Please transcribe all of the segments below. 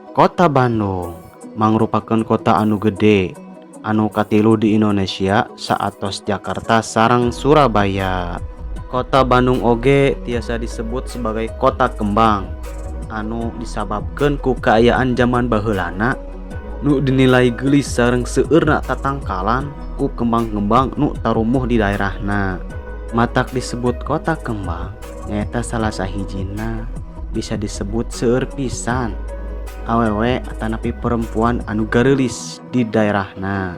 Kota Bandung mangrupakeun kota anu gede, anu katilu di Indonesia saatos Jakarta sareng Surabaya. Kota Bandung oge tiasa disebut sebagai kota kembang, anu disababkeun ku kaayaan zaman baheulana nu dinilai geulis sareng seueurna tatangkalan ku kembang-kembang nu tarumuh di daerahna. Matak disebut kota kembang nyaeta salah sahijina bisa disebut seueur pisan awewe atanapi perempuan anu gareulis di daerahna.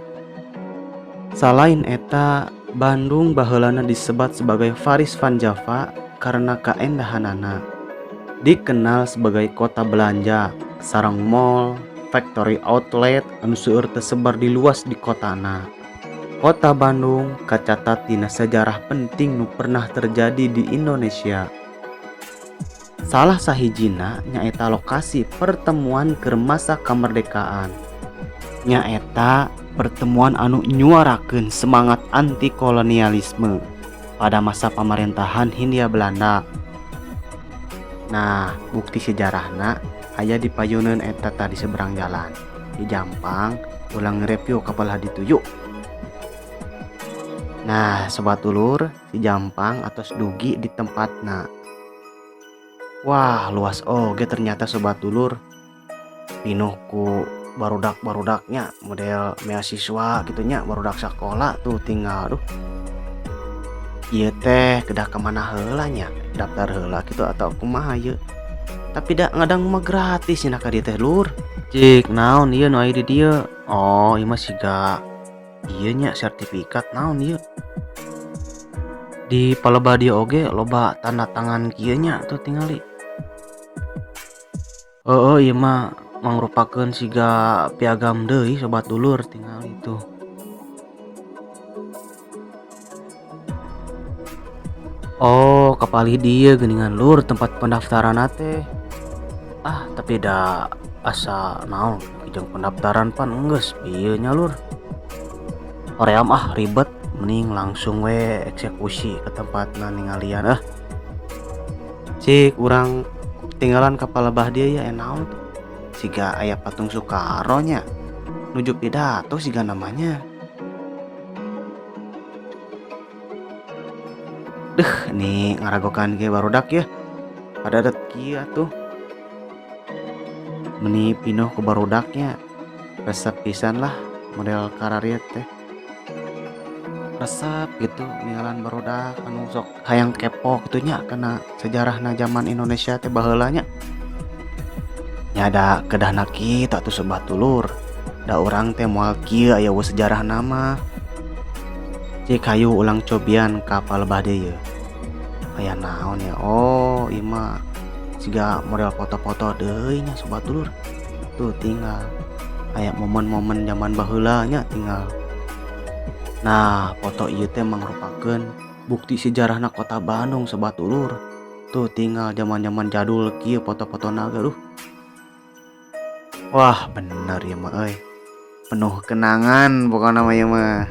Salain eta, Bandung baheulana disebat sebagai Paris Van Java karena kaendahanana. Dikenal sebagai kota belanja, sareng mall, factory outlet anu seueur tersebar di luas di kotana. Kota Bandung kacatat dina sejarah penting nu pernah terjadi di Indonesia. Salah sahijina nyaeta lokasi pertemuan keur masa kamerdekaan. Nyaeta pertemuan anu nyuarakeun semangat anti kolonialisme pada masa pemerintahan Hindia Belanda. Nah, bukti sejarahna aya di payuneun eta tadi seberang jalan. Di Jampang, ulang nge-review kapalah dituju. Nah, sobat ulur, si Jampang atos dugi di tempatna. Wah, luas oge ternyata sobat ulur. Pinuh ku barudak-barudaknya model mahasiswa gitunya, barudak sekolah tuh tinggal ieu teh kedah kemana heula nya, daftar heula gitu atau kumaha ieu. Tapi dak ngadang mah gratis cenah ka dieu teh lur. Cik naon ieu nu aya di dieu? Oh, ieu mah siga ieu nya sertifikat naon ieu. Di palebah dieu oge loba tanda tangan kieu nya tuh tingali. Ieu mah mangrupakeun siga piagam deui sobat dulur tinggal itu. Oh, kapali dia geuningan lur tempat pendaftaran teh. Tapi da asa naon jeung pendaftaran pan geus ieu nya lur. Hoream ribet mending langsung we eksekusi ke tempatna ningalian Cik urang tinggalan kapal lebah dia ya naon tuh. Siga aya patung Soekarno nya nuju pidato siga namanya. Nih ngaragokan ge barudak ya. Pada adat kieu tuh. Meni pinuh ku barudaknya. Resep pisan lah model karariet teh. Resep gitu ninggalan barudak anu sok hayang kepo gitu nya kana sejarahna zaman Indonesia teh baheula nya. Nyada kedahna kitu atuh sobat dulur. Da urang teh moal kieu aya sejarah nama. Cik hayu ulang cobian ka palebah deui. Aya naon ya? Oh, ieu mah siga model foto-foto deui nya sobat dulur. Tuh tinggal aya momen-momen zaman baheula nya tinggal. Nah, foto ieu teh mangrupakeun bukti sejarahna kota Bandung sobat dulur. Tuh tinggal zaman-zaman jadul kieu foto-fotona ge Wah, bener ya mah penuh kenangan pokoknya mah ya mah.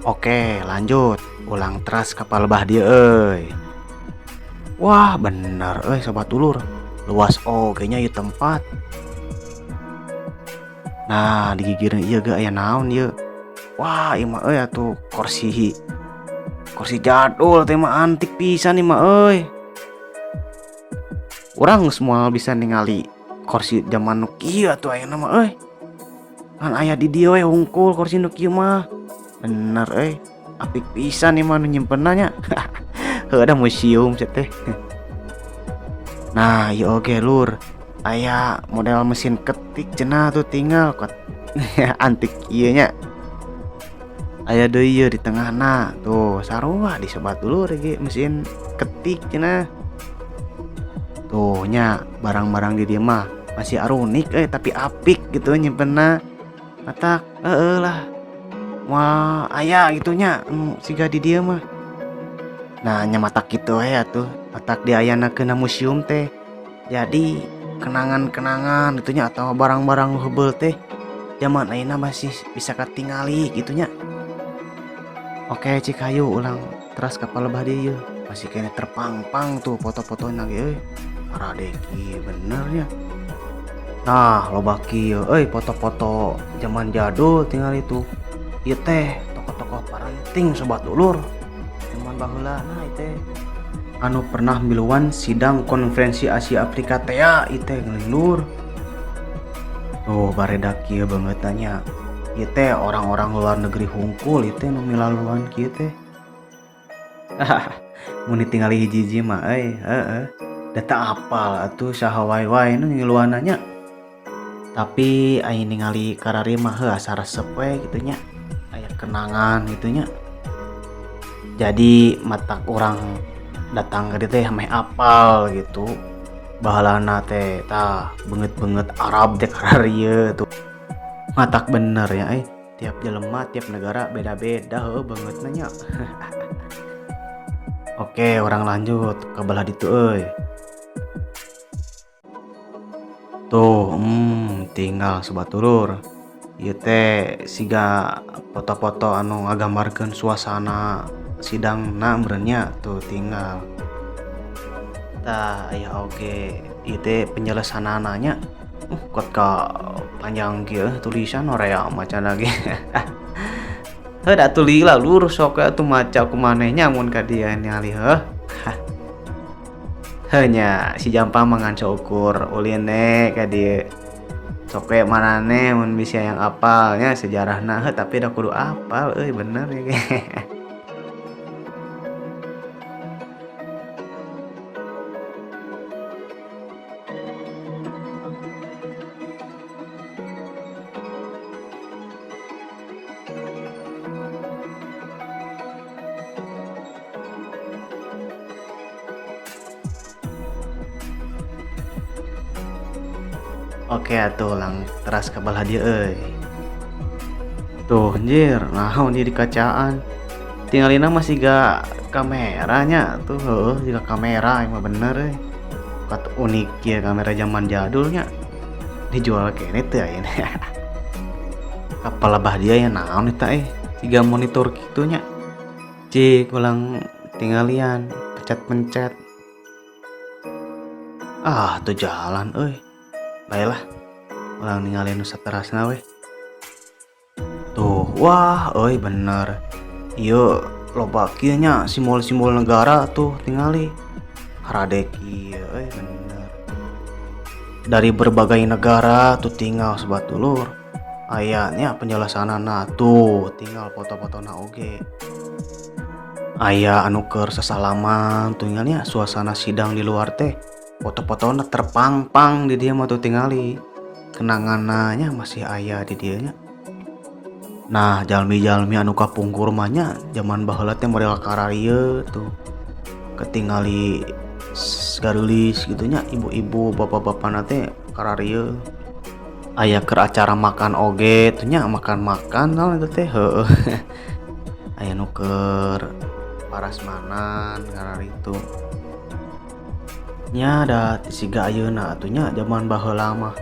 Oke, lanjut. Ulang teras kapal lebah dia Wah, bener sobat dulur. Luas ogenya ieu tempat. Nah, di gigireun ieu ge aya naon ieu? Wah, ieu mah atuh kursi jadul teh mah antik pisan ieu mah Urang semua bisa ningali kursi zaman nu kieu atuh ayeuna mah kan aya di dieu we hungkul kursi nu kieu mah. Bener apik pisan ieu mah nu nyimpenna nya. Heuh ada museum cenah teh. Nah, ieu oge lur. Aya model mesin ketik cenah tuh tinggal kot. Antik ieu nya. Aya deui ieu di tengahna. Tuh sarua di sobat dulur ge mesin ketik cenah. Tuh nya barang-barang di dia mah masih arunik tapi apik gitu nyimpenna. Matak lah. Wah, aya gitunya siga di dia mah. Nah, nya matak kitu atuh. Matak diayanakeun museum teh. Jadi kenangan-kenangan gitunya atau barang-barang heubeul teh zaman ayeuna masih bisa katingali gitunya. Oke, cik hayu ulang teras kapal lebah dieu. Masih kene terpangpang tuh foto-foto ge Radeki bener ya. Nah loba kieu foto-foto zaman jadul tinggal itu. Ieu teh tokoh-tokoh parenting sobat ulur zaman baheula. Nah ieu teh anu pernah miluan sidang konferensi Asia Afrika teh ya ieu teh ngelilur. Tuh baredak kieu banget tanya. Ieu teh orang-orang luar negeri hungkul ieu teh nu milaluan kieu teh. Mun ditinggali hiji-hiji mah heeh. Data apal atuh saha wae nu ngiluan nya. Tapi aing ningali karari mah asa resep we kitu nya. Aya kenangan gitu nya. Jadi matak orang datang ke teh meh apal gitu. Bahalana teh tah beungeut-beungeut Arab teh kararieu tuh. Matak bener ya tiap jelema tiap negara beda-beda heuh banget nya. Oke, orang lanjut ke belah ditu euy. Tuh, tinggal sobat ulur. Ieu teh siga foto-foto anu ngagambarkeun suasana sidangna meureun nya tuh tinggal. Tah aya oge ieu teh penjelasanana nya. Kot ka panjang kieu tulisan orea macan lagi. Heuh da tuli lah lur sok atuh maca kumanehnya mun ka dieu ningali heuh. Hanya si Jampang mangan ukur ulin ka dieu. Sok we manane mun bisa yang apalnya sejarahna tapi da kudu apal bener ya. Oke atuh lang teras ka balah dieu euy. Tuh anjir naon ieu di kacaan. Tingalina masih gak kameranya tuh heuh jiga kamera mah bener euy. Kat unik ya kamera zaman jadulnya. Dijual kene teu aya. Kapal bah dia ya naon eta siga monitor kitunya. Cik ulang tinggalian pencet-pencet. Tuh jalan euy. Baiklah, ulang ninggalin nu saterasna we. Tuh, wah, bener. Ieu loba kieu nya simbol-simbol negara tuh tingali. Haradek ieu bener. Dari berbagai negara tuh tinggal sobat ulur. Ayahnya penjelasanana tuh tinggal foto-fotona oge. Aya anu keur sasalaman tuh tinggalnya suasana sidang di luar teh. Foto-fotona terpang-pang di dia mah tuh tingali. Kenangannya masih aya di dianya. Nah, jalmi-jalmi anu kapungkur mah nya zaman baheula teh model kararieu tuh. Ketingali garulis gitu nya ibu-ibu bapak-bapak teh kararieu. Aya keur acara makan oge tuh nya makan-makan naon itu teh heueuh. Aya nu keur parasmanan karari itu. Nya ada siga ayeuna atunya zaman baheula mah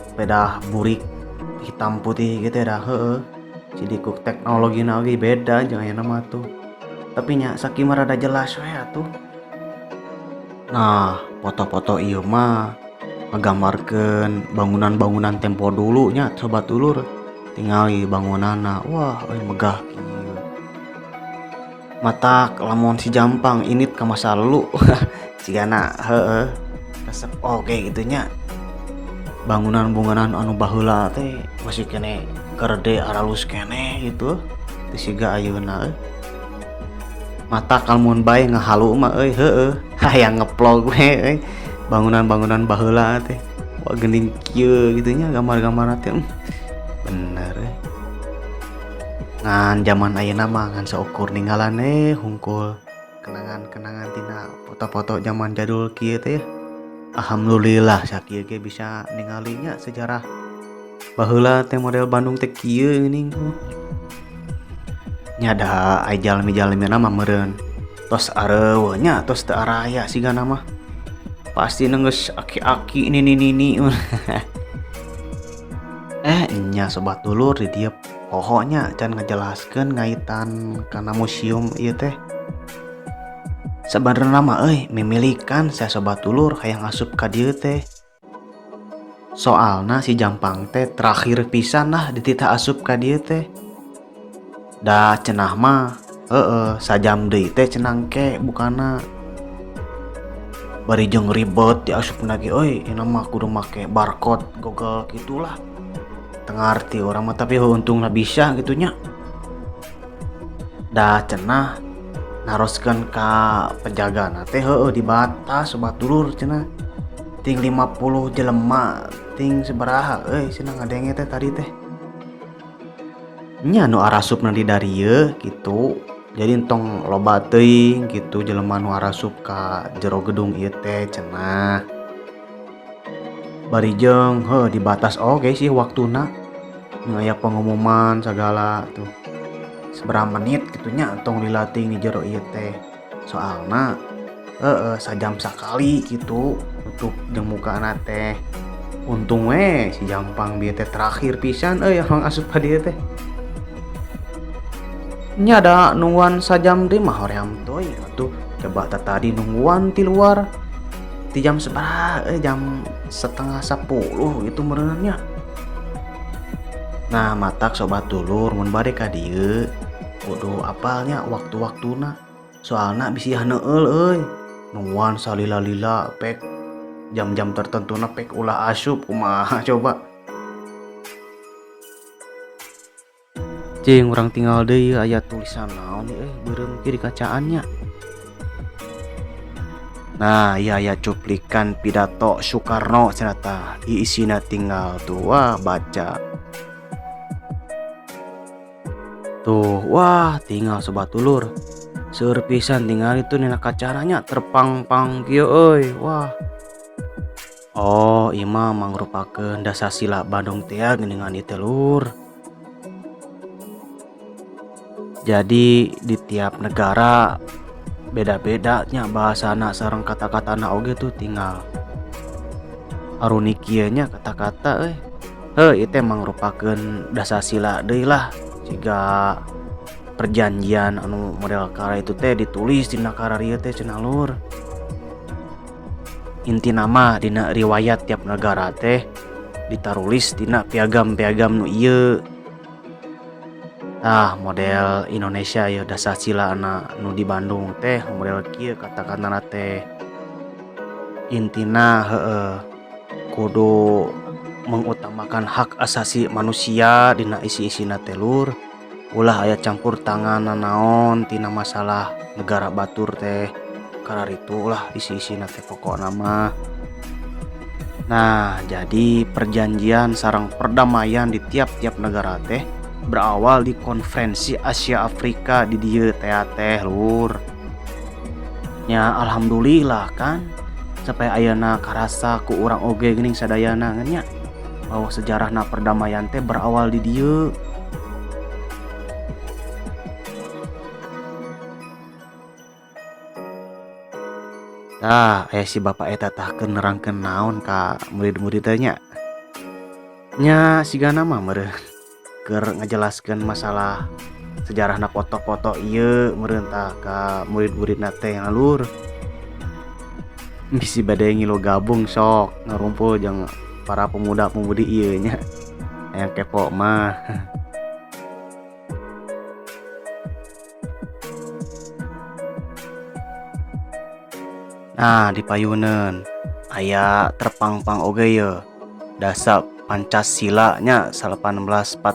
sepeda burik hitam putih gitu dah heueuh. Jadi kuk teknologina oge beda jeung ayeuna mah tuh. Tapi nya sakieu rada jelas we atuh. Nah, foto-foto ieu mah nggambarkeun bangunan-bangunan tempo dulu nya sobat ulur. Tingali bangunanna. Wah, megah kieu. Matak lamun si Jampang init ka masa lalu. Sigana heueuh resep oge gitu nya. Bangunan-bangunan anu baheula teh masih kene gerde aralus kene gitu. Teu siga ayeuna Mata kalmun bae ngahalu mah heueuh. Hayang ngeplog we bangunan-bangunan baheula teh. Wah geuning kieu gitu nya gambar-gambarna teh. Bener ngan zaman ayeuna mah ngan saukur ninggalan hungkul kenangan-kenangan tina foto-foto zaman jadul kieu teh. Alhamdulillah sakieu ge bisa ningalinya sejarah baheula teh model Bandung teh kieu geuning tuh. Nya da aya jalmi-jalmina mah meureun tos areueuh nya tos teu araya sigana mah. Pasti nenggeus aki-aki nini. Nya sobat dulur di dieu pohonya can ngajelaskeun ngaitan kana museum ieu teh. Sebenarnya mah memilikan saya sobat dulur hayang asup ka dieu teh. Soalna si Jampang teh terakhir pisan lah dititah asup ka dieu teh. Da cenah mah sajam deui teh cenang ke bukana. Bari jeung ribet diasupna ge euy, ina mah kudu make barcode Google gitulah. Teu ngarti urang mah tapi untungna bisa gitu nya. Da cenah naroskeun ka penjagana teh di batas baturur cenah. Ting 50 jelema ting sabaraha cenah ngadenge teh tadi teh. Nya nu arasupna di darieu gitu. Jadi entong loba teuing gitu jelema nu arasup ka jero gedung ieu teh cenah. Bari jeung di batas oge sih waktuna. Nu aya pengumuman sagala tuh. Seberapa menit gitunya entong dilatih di jero ieu teh. Soalna sajam sakali gitu nutup jeung mukana teh. Untung we si Jampang bieu teh terakhir pisan yang asup ka dieu teh. Nya ada nungguan sajam deui mah hoream toy atuh coba tadi nungguan ti luar ti jam sabaraha jam setengah 10 gitu meureunnya. Nah matak sobat dulur mun bade ka dieu kudu apalnya waktu-waktuna soalna bisi neueul euy nungguan salila-lila pek jam-jam tertentuna pek ulah asup kumaha coba. Cing urang tinggal deui aya tulisan naon nih beureum di kacaannya. Nah iya aya cuplikan pidato Soekarno cenah tah isina tinggal tuh wah baca. Tuh wah tinggal sobat ulur. Seueur pisan tinggal itu nina kacananya terpang-pang kieu euy wah. Oh ieu mah mangrupakeun dasasila Bandung teh geuningan ieu teh lur. Jadi di tiap negara beda-bedanya bahasana sareng kata-katana oge tuh tinggal aruni kieu nya kata-kata ieu teh mangrupakeun dasasila deui lah jiga perjanjian anu model kara itu teh ditulis dina kararieu teh cenah lur. Intina mah dina riwayat tiap negara teh ditarulis dina piagam-piagam nu ieu. Nah model Indonesia ya dasasila nu di Bandung teh model kieu kata-katana teh intina kudu mengutamakan hak asasi manusia dina isi-isina teh lur. Ulah aya campur tangan naon tina masalah negara batur teh kararitu lah isi-isina teh pokokna mah. Nah jadi perjanjian sareng perdamaian di tiap-tiap negara teh berawal di konferensi Asia Afrika di dieu teh lur. Nya alhamdulillah kan sampai ayeuna karasa ku urang oge geuning sadayana nya bahwa sejarahna perdamaian teh berawal di dieu. Tah si bapak eta tah keur nerangkeun naon ka murid-murid teh nya. Nya sigana mah meureun keur ngajelaskeun masalah sejarahna foto-foto ieu meureun tah ka murid-muridna teh lur. Bisi bade ngilu gabung sok ngarumpul jeung para pemuda-pemudi ieu nya. Aya kepo mah. Nah di payuneun aya terpang-pang oge ye dasa Pancasila nya 1845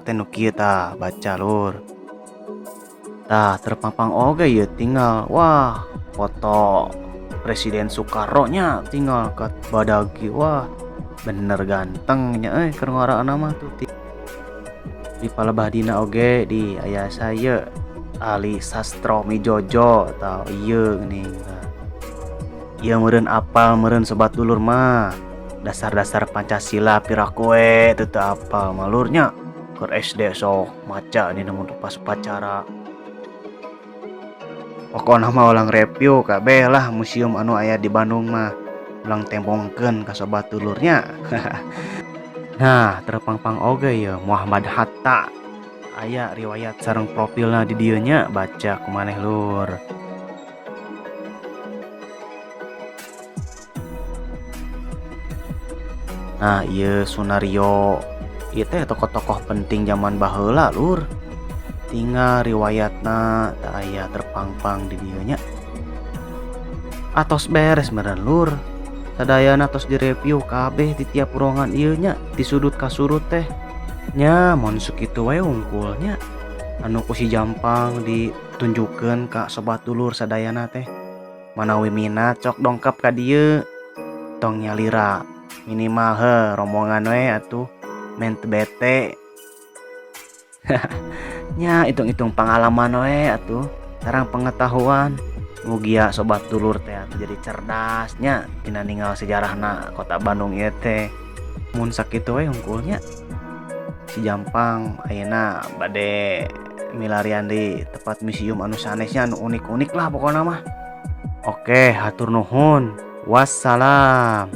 teh nu kieu tah baca lur. Tah terpampang oge ye tinggal wah foto Presiden Soekarno nya tinggal ke badagi wah bener ganteng nya keur ngaraana mah tuh di palebadina oge di aya saya Ali Sastro Mijojo tah ieu geuning tah. Ieu meureun apal meureun sobat dulur mah. Dasar-dasar Pancasila piraku teu apal malurnya keur SD sok maca dina mun pas upacara. Pokona mah ulang review kabeh lah museum anu aya di Bandung mah ulang tembongkeun ka sobat dulurnya. Nah terpang-pang oge ya Muhammad Hatta aya riwayat sareng profilna di dieu nya baca kumaneh lur. Nah iya Sunario ieu teh tokoh-tokoh penting zaman baheula lur. Tinggal riwayatna tak aya terpangpang di dieu nya. Atos beres meureun lur. Sadayana tos direview kabeh di tiap ruangan ieu nya, di sudut ka surut teh. Nya mun sakitu wae unggulnya. Anu ku si Jampang ditunjukkeun ka sobat dulur sadayana teh. Manawi minat cok dongkap ka dieu. Tong nyalira minimal rombongan we atuh men teu bete. Nya hitung-hitung pengalaman we atuh, sareng pengetahuan. Mugia sobat dulur teh atuh jadi cerdasnya dina ninggal sejarahna kota Bandung ieu teh. Mun sakitu we unggulnya. Si Jampang ayeuna bade milarian di tempat museum anu sanesnya anu unik-unik lah pokona mah. Oke, hatur nuhun. Wassalam.